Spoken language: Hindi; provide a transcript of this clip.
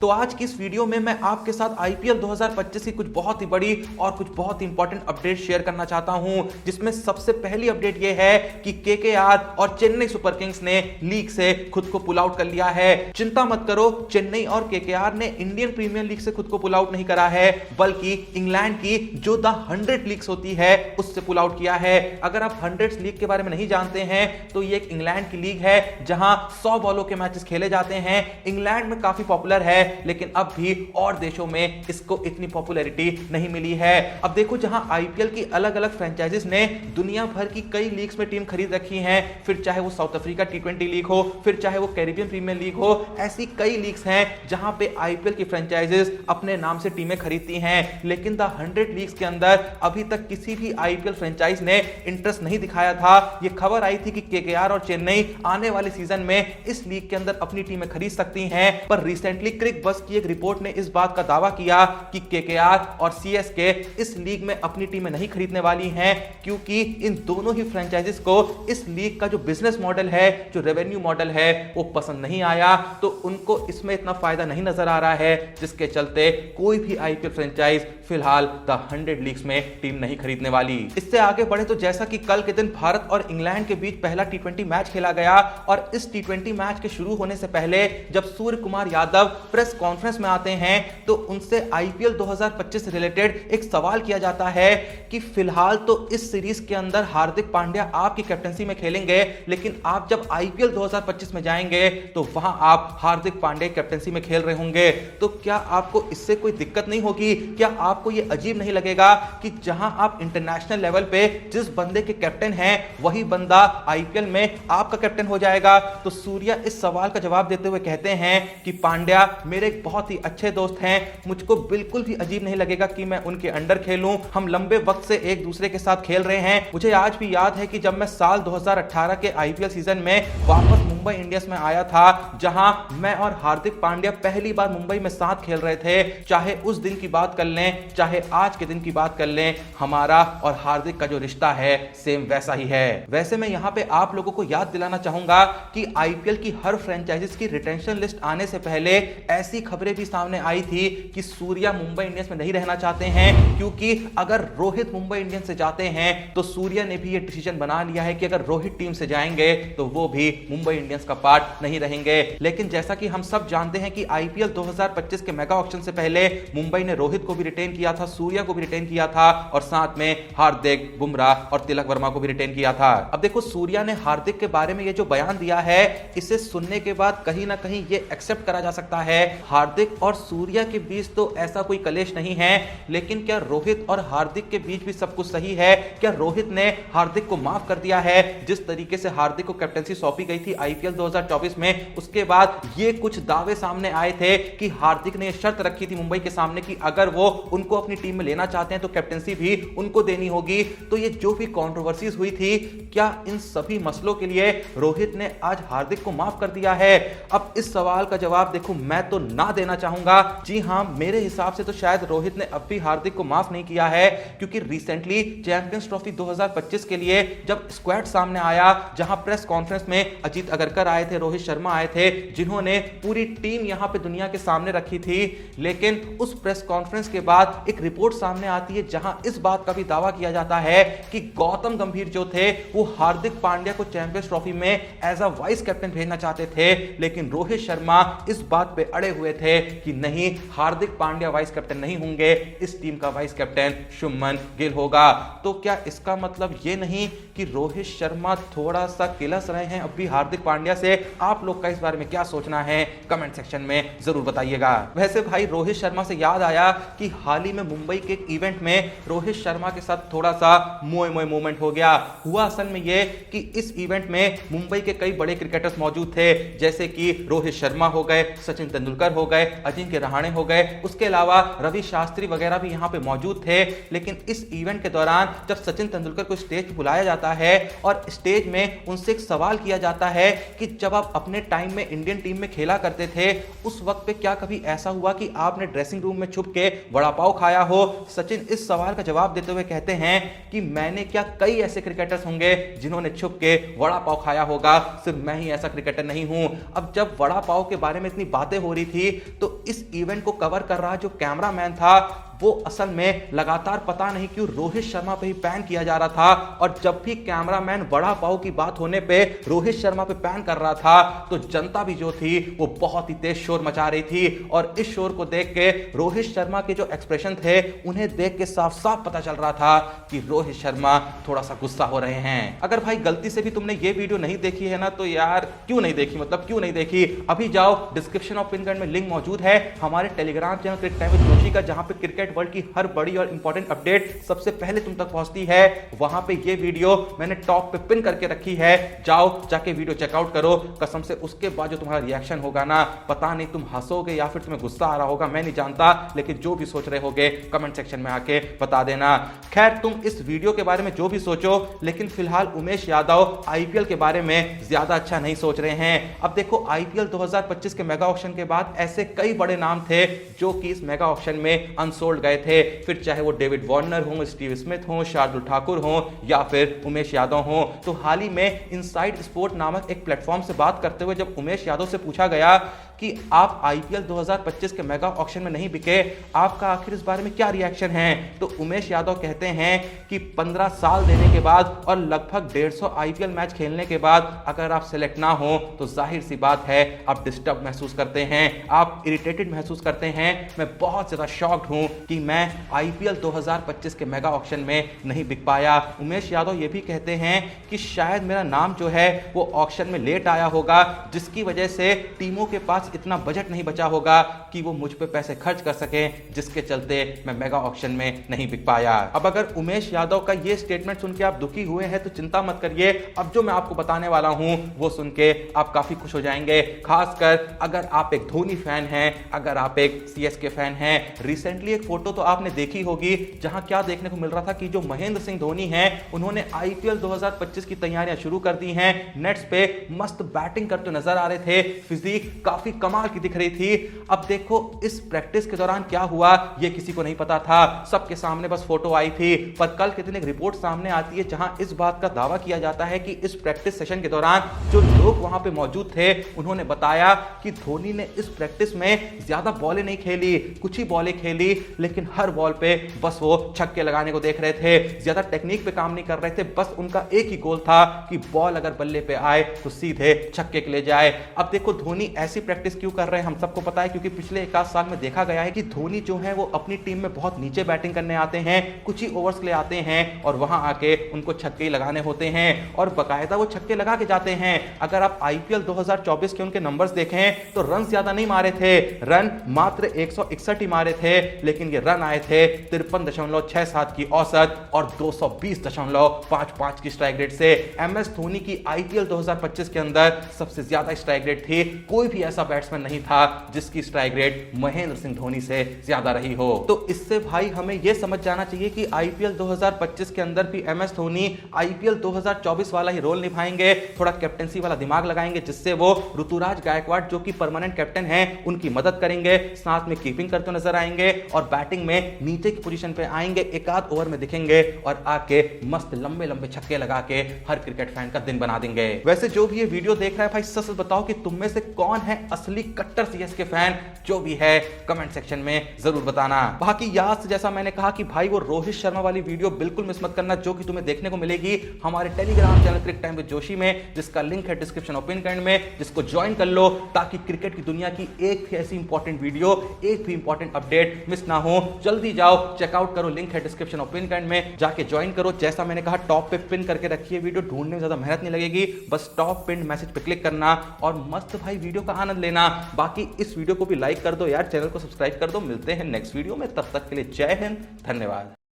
तो आज की इस वीडियो में मैं आपके साथ आईपीएल 2025 की कुछ बहुत ही बड़ी और कुछ बहुत ही इंपॉर्टेंट अपडेट शेयर करना चाहता हूं, जिसमें सबसे पहली अपडेट यह है कि केकेआर और चेन्नई सुपर किंग्स ने लीग से खुद को पुल आउट कर लिया है। चिंता मत करो, चेन्नई और केकेआर ने इंडियन प्रीमियर लीग से खुद को पुल आउट नहीं करा है, बल्कि इंग्लैंड की जो द 100 लीग्स होती है उससे पुल आउट किया है। अगर आप 100 लीग के बारे में नहीं जानते हैं तो ये एक इंग्लैंड की लीग है जहां 100 बॉलों के मैचेस खेले जाते हैं। इंग्लैंड में काफी पॉपुलर है, लेकिन अब भी और देशों में इसको इतनी पॉपुलैरिटी नहीं मिली है। अब देखो, जहां आईपीएल की अलग अलग फ्रेंचाइजीज ने दुनिया भर की कई लीग्स में टीम खरीद रखी हैं, फिर चाहे वो साउथ अफ्रीका टी20 लीग हो, फिर चाहे वो कैरिबियन प्रीमियर लीग हो, ऐसी कई लीग्स हैं जहां पे आईपीएल की फ्रेंचाइजीज अपने नाम से टीमें खरीदती हैं। लेकिन द 100 लीग्स के अंदर अभी तक किसी भी आईपीएल फ्रेंचाइज ने इंटरेस्ट नहीं दिखाया था। यह खबर आई थी कि केकेआर और चेन्नई आने वाले सीजन में इस लीग के अंदर अपनी टीमें खरीद सकती हैं, पर रिसेंटली क्रिक बस की एक रिपोर्ट ने इस बात का दावा किया कि केकेआर और सीएसके इस लीग में अपनी टीमें नहीं खरीदने वाली हैं, क्योंकि इन दोनों ही फ्रेंचाइजीज को इस लीग का जो बिजनेस मॉडल है, जो रेवेन्यू मॉडल है, वो पसंद नहीं आया। तो उनको इसमें इतना फायदा नहीं नजर आ रहा है, जिसके चलते कोई भी आईपीएल फ्रेंचाइज फिलहाल द 100 लीग्स में टीम नहीं खरीदने वाली। इससे आगे बढ़े तो जैसा कि कल के दिन भारत और इंग्लैंड के बीच पहला टी20 मैच खेला गया, और इस टी20 मैच के शुरू होने से पहले जब सूर्य कुमार यादव प्रेस कॉन्फ्रेंस में आते हैं तो उनसे आईपीएल 2025 से रिलेटेड एक सवाल किया जाता है कि फिलहाल तो इस सीरीज के अंदर हार्दिक पांड्या आपकी कैप्टनसी में खेलेंगे, लेकिन आप जब आईपीएल 2025 में जाएंगे तो वहां आप हार्दिक पांड्या कैप्टनसी में खेल रहे होंगे, तो क्या आपको इससे कोई दिक्कत नहीं होगी? क्या आपको यह अजीब नहीं लगेगा कि जहां आप इंटरनेशनल लेवल पे जिस बंदे के कैप्टन हैं वही बंदा आईपीएल में आपका कैप्टन हो जाएगा? तो सूर्या इस सवाल का जवाब देते हुए कहते हैं कि पांड्या मेरे एक बहुत ही अच्छे दोस्त हैं, मुझको बिल्कुल भी अजीब नहीं लगेगा कि मैं उनके अंडर खेलूं। हम लंबे वक्त से एक दूसरे के साथ खेल रहे हैं। मुझे आज भी याद है कि जब मैं साल 2018 के आईपीएल सीजन में वापस मुंबई इंडियंस में आया था, जहां मैं और हार्दिक पांड्या पहली बार मुंबई में साथ खेल रहे थे, चाहे उस दिन की बात कर लें, चाहे आज के दिन की बात कर लें, हमारा और हार्दिक का जो रिश्ता है सेम वैसा ही है। वैसे मैं यहां पे आप लोगों को याद दिलाना चाहूंगा कि आईपीएल की हर फ्रेंचाइजीज की रिटेंशन लिस्ट आने से पहले ऐसी खबरें भी सामने आई थी कि सूर्या मुंबई इंडियंस में नहीं रहना चाहते हैं, क्योंकि अगर रोहित मुंबई इंडियंस से जाते हैं तो सूर्या ने भी ये डिसीजन बना लिया है कि अगर रोहित टीम से जाएंगे तो वो भी मुंबई इंडियंस का पार्ट नहीं रहेंगे। लेकिन जैसा कि हम सब जानते हैं कि आईपीएल 2025 के मेगा ऑक्शन से पहले मुंबई ने रोहित को भी रिटेन किया था, सूर्या को भी रिटेन किया था, और साथ में हार्दिक, बुमराह और तिलक वर्मा को भी रिटेन किया था। अब देखो, सूर्या ने हार्दिक के बारे में ये जो बयान दिया है, इसे सुनने के बाद कहीं ना कहीं ये एक्सेप्ट करा जा सकता है। हार्दिक और सूर्या के बीच तो ऐसा कोई कलेश नहीं है, लेकिन क्या रोहित और हार्दिक के बीच भी सब कुछ सही है? क्या रोहित ने हार्दिक को माफ कर दिया है? जिस तरीके से हार्दिक को कैप्टनसी सौंपी गई थी आईपीएल 2024 में, उसके बाद ये कुछ दावे सामने आए थे कि हार्दिक ने शर्त रखी थी मुंबई के सामने कि अगर वो उनको अपनी टीम में लेना चाहते हैं तो कैप्टनसी भी उनको देनी होगी। तो ये जो भी कंट्रोवर्सीज हुई थी, क्या इन सभी मसलों के लिए रोहित ने आज हार्दिक को माफ कर दिया है? अब इस सवाल का जवाब देखो, मैं तो ना देना चाहूंगा। जी हां, मेरे हिसाब से तो शायद रोहित ने अब भी हार्दिक को माफ नहीं किया है, क्योंकि रिसेंटली चैंपियंस ट्रॉफी 2025 के लिए जब स्क्वाड सामने आया, जहां प्रेस कॉन्फ्रेंस में अजीत अगरकर आए थे, रोहित शर्मा आए थे, जिन्होंने पूरी टीम यहां पे दुनिया के सामने रखी थी, लेकिन उस प्रेस कॉन्फ्रेंस के बाद एक रिपोर्ट सामने आती है जहां इस बात का भी दावा किया जाता है कि गौतम गंभीर जो थे वो हार्दिक पांड्या को चैंपियंस ट्रॉफी में एज अ वाइस कैप्टन भेजना चाहते थे, लेकिन रोहित शर्मा इस बात पे अड़े हुए थे कि नहीं, हार्दिक पांड्या वाइस कैप्टन नहीं होंगे, इस टीम का वाइस कैप्टन शुभमन गिल होगा। तो क्या इसका मतलब ये नहीं कि रोहित शर्मा थोड़ा सा किलस रहे हैं अब भी हार्दिक पांड्या से? आप लोग का इस बारे में क्या सोचना है, कमेंट सेक्शन में जरूर बताइएगा। वैसे भाई, रोहित शर्मा से याद आया कि हाल ही में मुंबई के एक इवेंट में रोहित शर्मा के साथ थोड़ा सा मोए मोए मोमेंट हो गया। हुआ असल में ये कि इस इवेंट में मुंबई के कई बड़े क्रिकेटर्स मौजूद थे, जैसे कि रोहित शर्मा हो गए, सचिन तेंदुलकर हो गए, अजिंक्य रहाणे हो गए, उसके अलावा रवि शास्त्री वगैरह भी यहां पे मौजूद थे। लेकिन इस इवेंट के दौरान जब सचिन तेंदुलकर को स्टेज पर बुलाया जाता है और स्टेज में उनसे एक सवाल किया जाता है कि जब आप अपने टाइम में इंडियन टीम में खेला करते थे उस वक्त पे क्या कभी ऐसा हुआ कि आपने ड्रेसिंग रूम में छुप के वड़ा पाव खाया हो? सचिन इस सवाल का जवाब देते हुए कहते हैं कि मैंने क्या, कई ऐसे क्रिकेटर्स होंगे जिन्होंने छुप के वड़ा पाव खाया होगा, सिर्फ मैं ही ऐसा क्रिकेटर नहीं हूं। अब जब वड़ा पाव के बारे में इतनी बातें हो रही थी तो इस इवेंट को कवर कर रहा जो कैमरामैन था वो असल में लगातार पता नहीं क्यों रोहित शर्मा पे ही पैन किया जा रहा था, और जब भी कैमरामैन वड़ा पाव की बात होने पे रोहित शर्मा पे पैन कर रहा था तो जनता भी जो थी वो बहुत ही तेज शोर मचा रही थी। और इस शोर को देख के रोहित शर्मा के जो एक्सप्रेशन थे उन्हें देख के साफ साफ पता चल रहा था कि रोहित शर्मा थोड़ा सा गुस्सा हो रहे हैं। अगर भाई गलती से भी तुमने ये वीडियो नहीं देखी है ना तो यार क्यों नहीं देखी, मतलब क्यों नहीं देखी? अभी जाओ, डिस्क्रिप्शन और पिन कमेंट में लिंक मौजूद है हमारे Telegram channel cricket time with Joshi का, जहां पे क्रिकेट वर्ल्ड की हर बड़ी और इंपॉर्टेंट अपडेट सबसे पहले तुम तक पहुंचती है। वहां पे ये वीडियो मैंने टॉप पे पिन करके रखी है, जाओ जाके वीडियो चेकआउट करो। कसम से उसके बाद जो तुम्हारा रिएक्शन होगा ना, पता नहीं तुम हंसोगे या फिर तुम्हें गुस्सा आ रहा होगा, मैं नहीं जानता, लेकिन जो भी सोच रहे होगे कमेंट सेक्शन में आके बता देना। खैर तुम इस वीडियो के बारे में जो भी सोचो, लेकिन फिलहाल उमेश यादव आईपीएल के बारे में ज्यादा अच्छा नहीं सोच रहे हैं। अब देखो, आईपीएल 2025 के मेगा ऑक्शन के बाद ऐसे कई बड़े नाम थे जो कि इस मेगा ऑक्शन में अनसोल्ड गए थे, फिर चाहे वो डेविड वार्नर हो, स्टीव स्मिथ हो, शार्दुल ठाकुर हो या फिर उमेश यादव हो। तो हाल ही में इनसाइड स्पोर्ट नामक एक प्लेटफॉर्म से बात करते हुए जब उमेश यादव से पूछा गया कि आप आईपीएल 2025 के मेगा ऑक्शन में नहीं बिके, आपका आखिर इस बारे में क्या रिएक्शन है, तो उमेश यादव कहते हैं कि 15 साल देने के बाद और लगभग 150 आईपीएल मैच खेलने के बाद अगर आप सिलेक्ट ना हो तो जाहिर सी बात है आप डिस्टर्ब महसूस करते हैं, आप इरिटेटेड महसूस करते हैं। मैं बहुत ज्यादा शॉक्ड हूं कि मैं आईपीएल 2025 के मेगा ऑक्शन में नहीं बिक पाया। उमेश यादव ये भी कहते हैं कि शायद मेरा नाम जो है वो ऑक्शन में लेट आया होगा, जिसकी वजह से टीमों के पास इतना बजट नहीं बचा होगा कि वो मुझ पे पैसे खर्च कर सकें, जिसके चलते मैं मेगा ऑक्शन में नहीं बिक पाया। अब अगर उमेश यादव का ये स्टेटमेंट सुन के आप दुखी हुए हैं तो चिंता मत करिए, अब जो मैं आपको बताने वाला हूं वो सुन के आप काफी खुश हो जाएंगे। खासकर अगर आप एक धोनी फैन हैं, अगर आप एक सीएसके फैन हैं। रिसेंटली एक फोटो तो आपने देखी होगी जहां क्या देखने को मिल रहा था कि जो महेंद्र सिंह धोनी हैं उन्होंने आईपीएल 2025 की तैयारियां शुरू कर दी हैं। नेट्स पे मस्त बैटिंग करते नजर आ रहे थे, फिजिक काफी कमाल की दिख रही थी। अब देखो इस प्रैक्टिस के दौरान क्या हुआ ये किसी को नहीं पता था, सबके सामने बस फोटो आई थी। पर कल के दिन एक रिपोर्ट सामने आती है जहां इस बात का दावा किया जाता है कि इस प्रैक्टिस सेशन के दौरान जो लोग वहां पे मौजूद थे उन्होंने बताया कि धोनी ने इस प्रैक्टिस में ज्यादा बॉलें नहीं खेली, कुछ ही बॉलें खेली, लेकिन हर बॉल पे बस वो छक्के लगाने को देख रहे थे, ज्यादा टेक्निक पे काम नहीं कर रहे थे, बस उनका एक ही गोल था कि बॉल अगर बल्ले पे आए तो सीधे छक्के के ले जाए। अब देखो धोनी ऐसी प्रैक्टिस क्यों कर रहे हैं हम सबको पता है, क्योंकि पिछले 1 आध साल में देखा गया है कि धोनी जो है वो अपनी टीम में बहुत नीचे बैटिंग करने आते हैं, कुछ ही ओवर्स के लिए आते हैं और वहां आके उनको छक्के लगाने होते हैं और बकायदा वो छक्के लगा के जाते हैं। अगर आप आईपीएल 2024 के उनके नंबर्स देखें तो रन ज्यादा नहीं मारे थे, रन मात्र 161 ही मारे थे, लेकिन ये रन आए थे 53.67 की औसत और 220.55 की स्ट्राइक रेट से। एमएस धोनी की आईपीएल 2025 के अंदर सबसे ज्यादा स्ट्राइक रेट थी, कोई भी ऐसा बैट्समैन नहीं था जिसकी स्ट्राइक रेट महेंद्र सिंह धोनी से ज्यादा रही हो। तो इससे भाई हमें यह समझ जाना चाहिए कि आईपीएल 2025 के अंदर भी एमएस धोनी आईपीएल 2024 वाला ही रोल निभाएंगे, थोड़ा कैप्टेंसी वाला दिमाग लगाएंगे, जिससे वो ऋतुराज गायकवाड़ जो कि परमानेंट कैप्टन हैं उनकी मदद करेंगे, साथ में कीपिंग करते नजर आएंगे और बैटिंग में नीचे की पोजीशन पे आएंगे, एक आध ओवर में दिखेंगे और आके मस्त लंबे लंबे छक्के लगा के हर क्रिकेट फैन का दिन बना देंगे। वैसे जो भी ये वीडियो देख रहा है भाई सच बताओ कि तुम में से कौन है असली कट्टर सीएसके फैन, जो भी है कमेंट सेक्शन में जरूर बताना। बाकी याद से जैसा मैंने कहा कि भाई वो रोहित शर्मा वाली वीडियो बिल्कुल मिस मत करना जो कि तुम्हें देखने को मिलेगी हमारे Telegram channel cricket time with Joshi में, जिसका लिंक है डिस्क्रिप्शन और पिन कमेंट में, जिसको ज्वाइन कर लो ताकि क्रिकेट की दुनिया की एक भी ऐसी इंपॉर्टेंट वीडियो, एक भी इंपॉर्टेंट अपडेट मिस ना हो। जल्दी जाओ चेकआउट करो, लिंक है डिस्क्रिप्शन और पिन कमेंट में, जाके ज्वाइन करो। जैसा मैंने कहा टॉप पे पिन करके रखिए, वीडियो ढूंढने में ज्यादा मेहनत नहीं लगेगी, बस टॉप पिन मैसेज पे क्लिक करना और मस्त भाई वीडियो का आनंद लेना। बाकी इस वीडियो को भी लाइक कर दो यार, चैनल को सब्सक्राइब कर दो। मिलते हैं नेक्स्ट वीडियो में, तब तक के लिए जय हिंद, धन्यवाद।